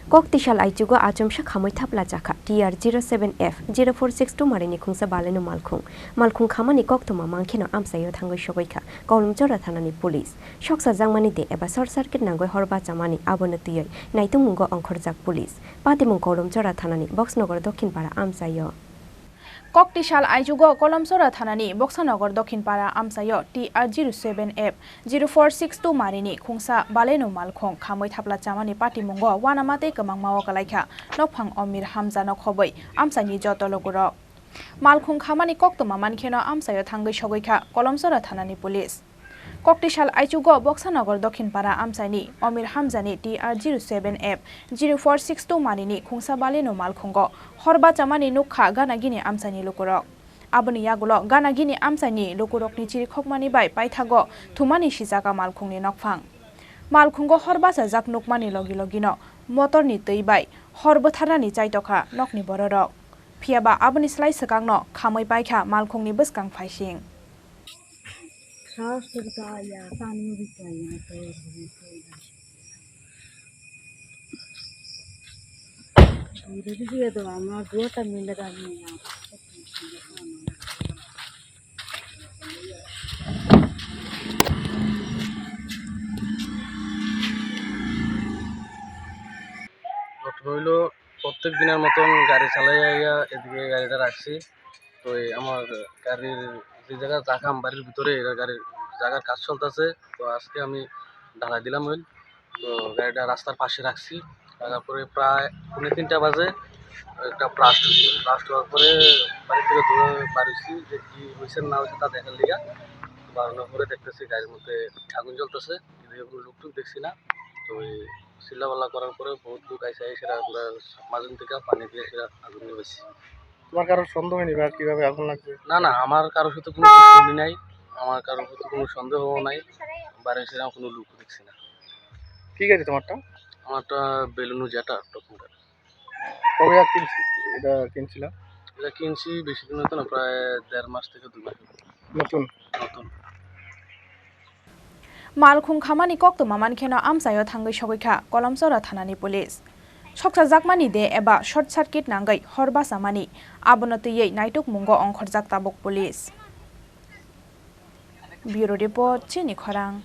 Koktisal Aijugo Ajumsha Khamoithapla Jaka TR07F 0462 Marini Khungsa Balenu Malkhung Malkhung Khamani Koktuma Mankhino Amsayo Thangoi Shogoika Kolumjora Thanani Police Shoksa Jangmani de eba short circuit nangoi horba chamani abonatiyai Naitungungo Onkhorjak Police Patimung Kolumjora Thanani Boxnogor Dokhinpara Amsayo Koktisal Aijugo Kolomsora Thanani Boxanogor Dokhinpara Amsayo TR07F 0462 Marini Khungsa Balenu Malkhung Khamoithapla Chamani Patimungo Wanamate Kamangmawa Kalaikha Nokphang Omir Hamza Nokhoboi Amsani Jotologuro Malkhung Khamani Koktuma Mankheno Amsayo Thangoi Shogoikha Kolomsora Thanani Police Koktisal Aijugo Boxanogor Dokhinpara Amsani Omir Hamzani TR07F 0462 Marini Khungsa Balenu Malkhungo Horba Chamani Nukha Ganagini Amsani Lukurok Aboni Yagulo Ganagini Amsani Lukurok ni Chiri Khokmani Bai Paithago Thumani Shizaka Malkhungni Nokphang Malkhungo Horba Sajak Nukmani Logino Motor ni Teibai Horba Tharani Chaitokha Nokni Bororok Phiaba Aboni Slai Sakangno Khamoi Paikha Malkhungni Buskang Phaising প্রত্যেক দিনের মতন গাড়ি চালাইয়া এদিকে গাড়িটা রাখছি তো আমার গাড়ির যে জায়গা রাখাম বাড়ির ভিতরে গাড়ির জায়গার কাজ চলতেছে তো আজকে আমি ঢালাই দিলাম ওই তো গাড়িটা রাস্তার পাশে রাখছি রাখার পরে প্রায় 3:30 বাজে একটা ব্লাস্ট হওয়ার পরে বাড়ি থেকে দূরে বাড়িছি যে কি হয়েছে না হয়েছে তা দেখার লিগা বাড়ানোর পরে দেখতেছি গাড়ির মধ্যে আগুন জ্বলতেছে এদিকে কোনো লোকটুক দেখছি না তো চিল্লাপাল্লা করার পরে বহুত লোক আইসে সেটা আমরা মাঝখান থেকে পানি দিয়ে সেটা আগুন নিয়েছি। তোমার কারোর সন্দেহ হয়নি বা কিভাবে আগুন লাগছে? না আমার কারোর সাথে কোনো দুশ্মনী নাই, আমার কারোর সাথে কোনো সন্দেহও নাই, বাইরে সেরকম কোনো লোক দেখছি না। ঠিক আছে, তোমারটা? আমারটা বেলুনু যেটা টপমোটার। কবে এটা কিনছিলাম? এটা কিনছি বেশি দিন হতো না, প্রায় 1.5 মাস থেকে 2 মাস। নতুন Malkhung Khamani Koktuma Mankheno Amsayo Thangoi Shogoikha Kolomsora Thanani Police Shoksa Jakmani de eba short circuit nangai horba samani abonatiyai Naituk Mungo Onkhorjak Tabok Police Bureau Report Chini Khorang